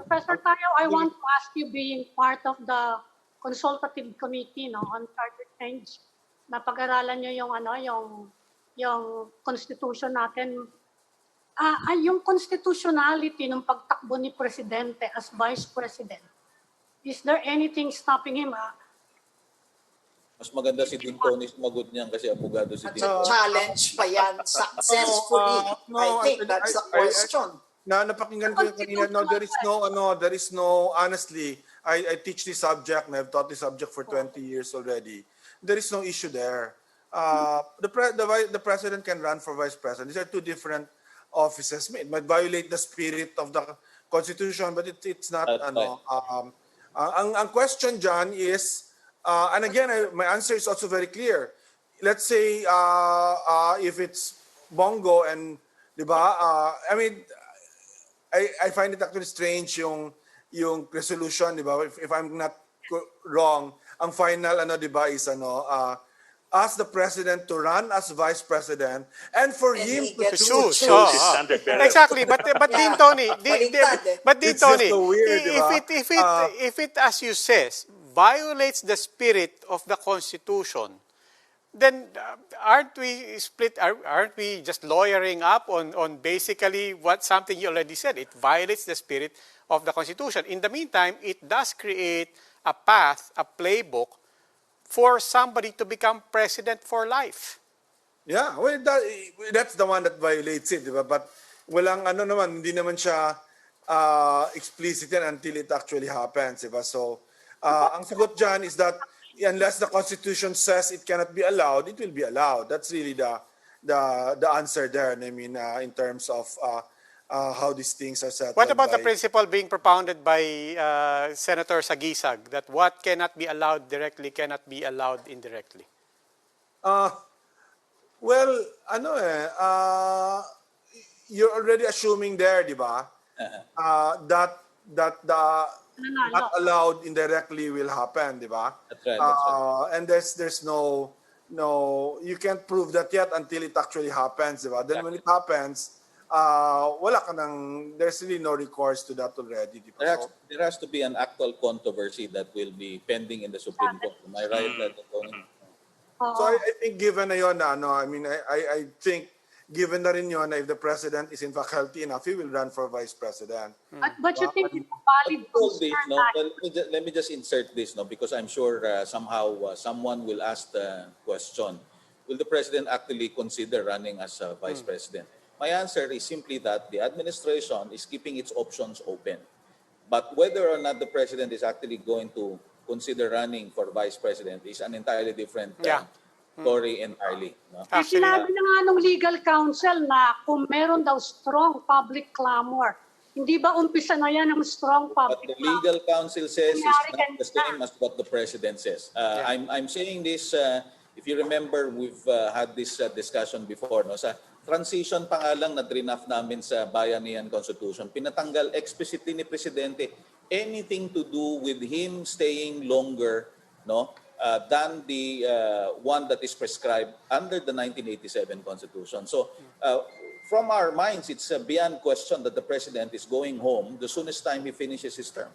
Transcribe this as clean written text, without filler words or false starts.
Professor Tayao, I want to ask you, being part of the consultative committee on charter change, na pag-aralan nyo yung constitution natin, yung constitutionality ng pagtakbo ni Presidente as Vice President. Is there anything stopping him? Mas maganda si Dean Tony sumagot niyan kasi abogado si Dean Tony. Challenge pa yan successfully. I think that's the question. Napakinggan ko yung kanina. No, there is no, honestly, I teach this subject and I've taught this subject for 20 years already. There is no issue there. The president can run for vice president. These are two different offices. It might violate the spirit of the Constitution, but it's not. Ang question dyan is, and again, my answer is also very clear. Let's say if it's Bongo and, di ba, I mean, I find it actually strange yung resolution, di ba? If I'm not wrong, ang final di ba is ask the president to run as vice president and for him to choose. Exactly, but Dean Tony, if it as you says violates the spirit of the Constitution, then aren't we just lawyering up on basically something you already said? It violates the spirit of the Constitution. In the meantime, it does create a path, a playbook for somebody to become president for life. Yeah, well, that's the one that violates it, diba? But walang hindi naman siya explicit yan until it actually happens, diba? So, ang sagot dyan is that unless the Constitution says it cannot be allowed, it will be allowed. That's really the answer there. I mean, in terms of how these things are settled. What about the principle being propounded by Senator Sagisag that what cannot be allowed directly cannot be allowed indirectly? Well, you're already assuming there, di ba? That the not allowed indirectly will happen, di ba? That's right. And there's no, you can't prove that yet until it actually happens, di ba? Then when it happens, wala ka nang, there's really no recourse to that already, di ba? There has to be an actual controversy that will be pending in the Supreme Court. Am I right, Tony? So I think given na yun, I mean, I think given na rin yun, if the president is in fact healthy enough, he will run for vice president. But you think it's a valid concern? Let me just insert this, because I'm sure somehow someone will ask the question, will the president actually consider running as a vice president? My answer is simply that the administration is keeping its options open. But whether or not the president is actually going to consider running for vice president is an entirely different story entirely. No? Sinabi na nga nung legal counsel na kung meron daw strong public clamor, hindi ba umpisa na yan ng strong public clamor? What the legal counsel says is not the same as what the president says. I'm saying this, if you remember, we've had this discussion before. No? Sa transition pa nga lang na draft namin sa Bayanihan Constitution, pinatanggal explicitly ni Presidente anything to do with him staying longer than the one that is prescribed under the 1987 Constitution. So from our minds, it's beyond question that the President is going home the soonest time he finishes his term.